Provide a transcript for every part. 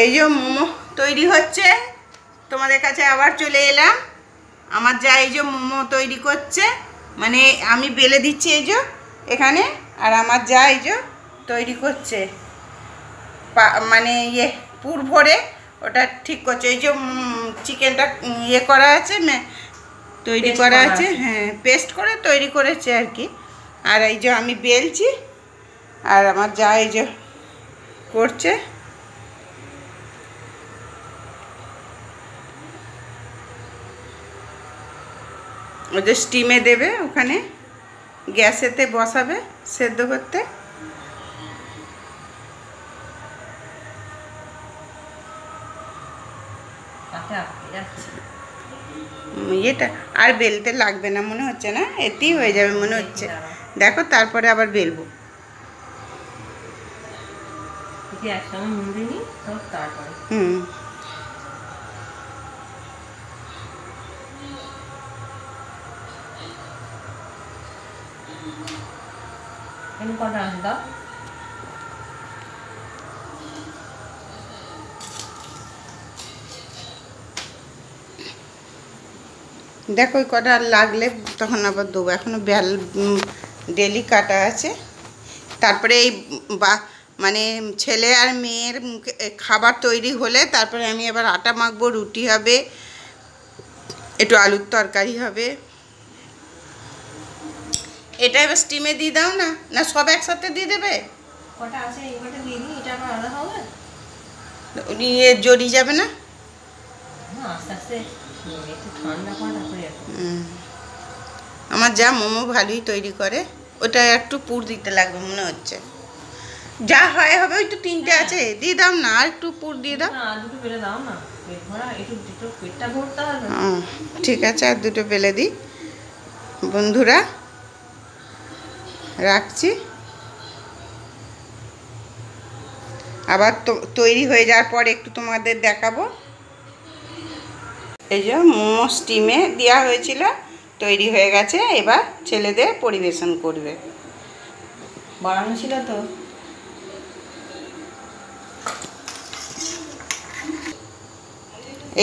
এই যে মোমো তৈরি হচ্ছে, তোমাদের কাছে আবার চলে এলাম। আমার যা এই যে মোমো তৈরি করছে, মানে আমি বেলে দিচ্ছি এই যে এখানে, আর আমার যা এই যে তৈরি করছে, মানে ইয়ে পুর ভরে ওটা ঠিক করছে। এই যে চিকেনটা ইয়ে করা আছে, তৈরি করা আছে, হ্যাঁ পেস্ট করে তৈরি করেছে আর কি। আর এই যে আমি বেলছি, আর আমার যা এই যে করছে। ওদের স্টিমে দেবে, ওখানে গ্যাসেতে বসাবে সেদ্ধ করতে। এটা আর বেলতে লাগবে না মনে হচ্ছে, না এতেই হয়ে যাবে মনে হচ্ছে। দেখো তারপরে আবার বেলবো। হুম, দেখো ওই কটা লাগলে তখন আবার দেবো। এখনও ডেলি কাটা আছে। তারপরে এই মানে ছেলে আর মেয়ের খাবার তৈরি হলে তারপরে আমি আবার আটা মাখবো, রুটি হবে, একটু আলুর তরকারি হবে। এটা এবার স্টিমে দিয়ে দাও না, না সব একসাথে দিয়ে দেবে? কটা আছে এই কটা দিয়ে দিই, এটা আবার আলাদা হবে, নিয়ে জড়িয়ে যাবে না? আস্তে আস্তে একটু ঠান্ডা পড়ে তারপরে। আমার যা মোমো ভালোই তৈরি করে, ওটা একটু পুর দিতে লাগবে মনে হচ্ছে। যা হয় হবে, ওই তো তিনটে আছে, দিয়ে দাও না, আর একটু পুর দিয়ে দাও। দুটো বেলে দাও না, পেট ভরা, একটু পেটটা ভরতে হবে। ঠিক আছে, আর দুটো বেলে দিই। বন্ধুরা রাখছি, আবার তৈরি হয়ে যাওয়ার পর একটু তোমাদের দেখাবো। এই যে মোমো স্টিমে দেওয়া হয়েছিল, তৈরি হয়ে গেছে। এবার ছেলেদের পরিবেশন করবে। বাড়ানো ছিল তো।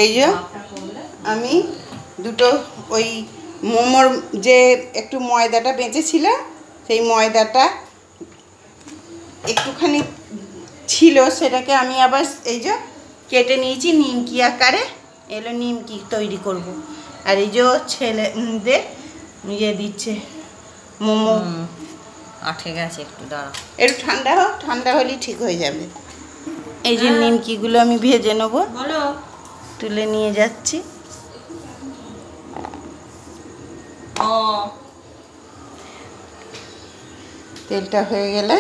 এই যে আমি দুটো ওই মোমোর যে একটু ময়দাটা বেঁচেছিল, সেই ময়দাটা একটুখানি ছিল, সেটাকে আমি আবার এই যে কেটে নিয়েছি নিমকি আকারে। এলো নিমকি তৈরি করব। আর এই যে ছেলেদের ইয়ে দিচ্ছে মোমো। ঠিক আছে, একটু দাঁড়া, একটু ঠান্ডা হোক, ঠান্ডা হলেই ঠিক হয়ে যাবে। এই যে নিমকিগুলো আমি ভেজে নেবো, বলো, তুলে নিয়ে যাচ্ছি। তেলটা হয়ে গেলে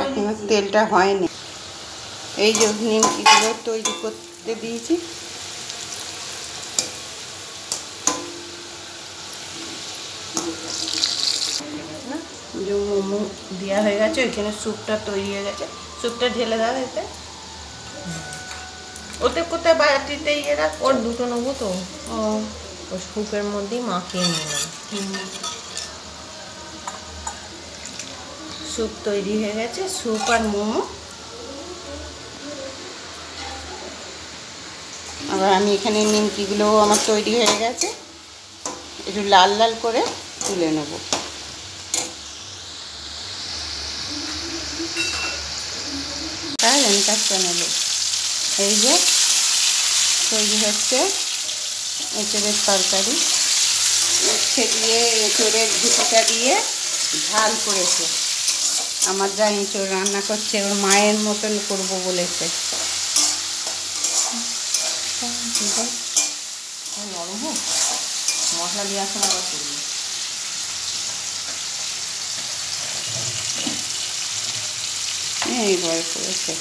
এখনো তেলটা হয়নি। এই যে নিমকিগুলো তৈরি করতে দিয়েছি। যে মোমো দেওয়া হয়ে গেছে, ওইখানে স্যুপটা তৈরি হয়ে গেছে। স্যুপটা ঢেলে দাও এতে। ওতে কোথায় বাটিতে ইয়ে রাখ, ওর দুটো নেবো তো। ওই স্যুপের মধ্যেই মাখিয়ে নিলাম। স্যুপ তৈরি হয়ে গেছে, স্যুপ আর মোমো। আবার আমি এখানে নিমকিগুলোও আমার তৈরি হয়ে গেছে, একটু লাল লাল করে তুলে নেব। চ্যানেলে এই যে তৈরি হচ্ছে এঁচড়ের তরকারি। উচ্ছে দিয়ে এঁচড়ের ঝুঁটিটা দিয়ে ঝাল করেছে। আমার যা এঁচড় রান্না করছে, ওর মায়ের মতন করব বলেছে। নরম হোক, মশলা দিয়ে আসুন আবার করবি। এইবার করেছে।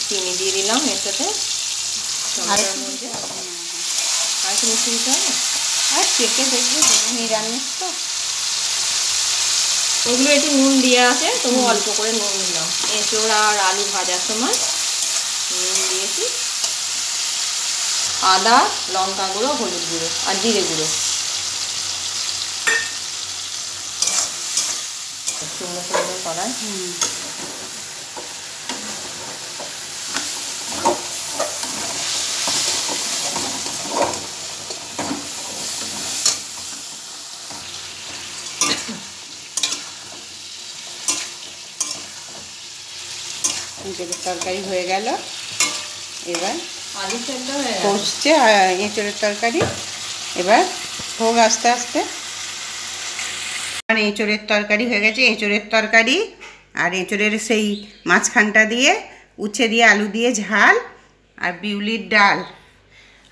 চিনি দিয়ে দিলাম এর সাথে টমেটোর মধ্যে। আর কি মিষ্টি দিতে হবে? আর চেখে দেখবে, নিরামিষ তো। ওগুলো একটু নুন দিয়ে আছে, তবু অল্প করে নুন দিলাম। এঁচোড় আর আলু ভাজার সময় নুন দিয়েছি। আদা, লঙ্কা গুঁড়ো, হলুদ গুঁড়ো আর জিরে গুঁড়ো। সুন্দর সুন্দর কড়াই। এঁচড়ের তরকারি হয়ে গেল। এবার আলু সেদ্ধ হয়ে গেল। বসছে এঁচড়ের তরকারি। এবার হোক আস্তে আস্তে। আর এঁচড়ের তরকারি হয়ে গেছে। এঁচড়ের তরকারি আর এঁচড়ের সেই মাঝখানটা দিয়ে উচ্ছে দিয়ে আলু দিয়ে ঝাল আর বিউলির ডাল।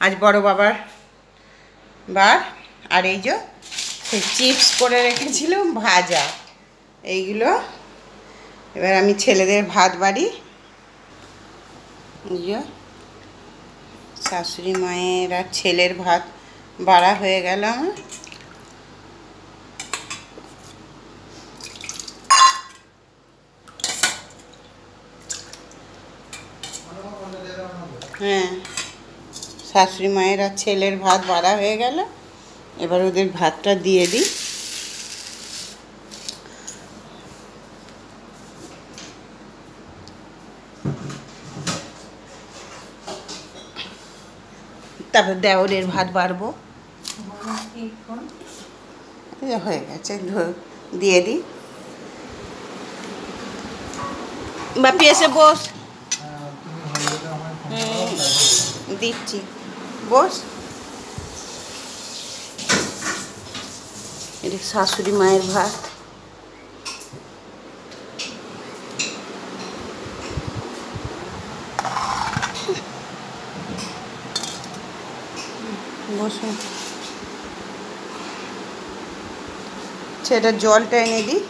আজ বড় বাবার বার। আর এই যে সেই চিপস করে রেখেছিলাম ভাজা, এইগুলো। এবার আমি ছেলেদের ভাত বাড়ি। এই যে শাশুড়ি মায়ের আর ছেলের ভাত বাড়া হয়ে গেল আমার। হ্যাঁ, শাশুড়ি মায়ের আর ছেলের ভাত বাড়া হয়ে গেল। এবার ওদের ভাতটা দিয়ে দিই। তারপর দেওরের ভাত বাড়বো। হয়ে গেছে, দিয়ে দিই। বাপি এসে বস। দিচ্ছি, বস। এটা শাশুড়ি মায়ের ভাত। বসুন, সেটা জলটা এনে দিই।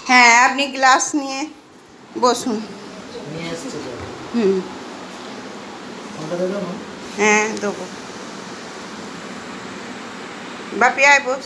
হ্যাঁ, আপনি গ্লাস নিয়ে বসুন। হ্যাঁ, দেবো। বাপি আয় বস।